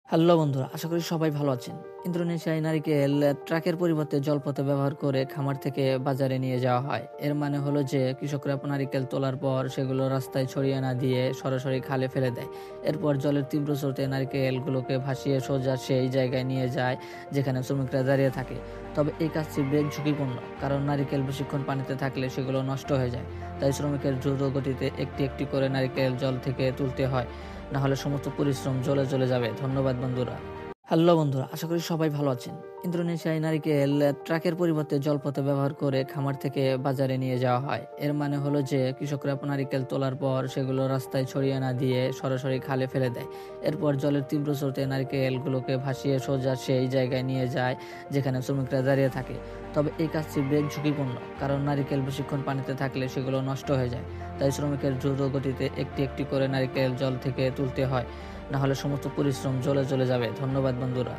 Hello বন্ধুরা, আশা করি সবাই ভালো আছেন। ইন্দোনেশিয়ায় নারিকেল ট্রাকের পরিবর্তে জলপথে ব্যবহার করে খামার থেকে বাজারে নিয়ে যাওয়া হয়। এর মানে হলো যে কৃষকরা নারিকেল তোলার পর সেগুলো রাস্তায় ছড়িয়ে না দিয়ে সরাসরি খালে ফেলে দেয়। এরপর জলের তীব্র স্রোতে নারিকেলগুলোকে ভাসিয়ে সোজা সেই জায়গায় নিয়ে যায় যেখানে শ্রমিকরা দাঁড়িয়ে থাকে। তবে এই কাজটি বেশ ঝুঁকিপূর্ণ, কারণ নারিকেল বেশিক্ষণ পানিতে থাকলে সেগুলো নষ্ট হয়ে যায়। তাই শ্রমিকের দ্রুত গতিতে একটি একটি করে নারিকেল জল থেকে তুলতে হয়, না হলে সমস্ত পরিশ্রম জলে চলে যাবে। ধন্যবাদ বন্ধুরা। হ্যালো বন্ধুরা, আশা করি সবাই ভালো আছেন। ইন্দোনেশিয়ায় নারিকেল ট্রাকের পরিবর্তে জলপথে ব্যবহার করে খামার থেকে বাজারে নিয়ে যাওয়া হয়। এর মানে হলো যে কৃষকরা নারিকেল তোলার পর সেগুলো রাস্তায় ছড়িয়ে না দিয়ে সরাসরি খালে ফেলে দেয়। এরপর জলের তীব্র স্রোতে নারিকেলগুলোকে ভাসিয়ে সোজা সেই জায়গায় নিয়ে যায় যেখানে শ্রমিকরা দাঁড়িয়ে থাকে। তবে এই কাজটি বেশ ঝুঁকিপূর্ণ, কারণ নারিকেল বেশিক্ষণ পানিতে থাকলে সেগুলো নষ্ট হয়ে যায়। তাই শ্রমিকের দ্রুত গতিতে একটি একটি করে নারিকেল জল থেকে তুলতে হয়, না হলে সমস্ত পরিশ্রম জলে চলে যাবে। ধন্যবাদ বন্ধুরা।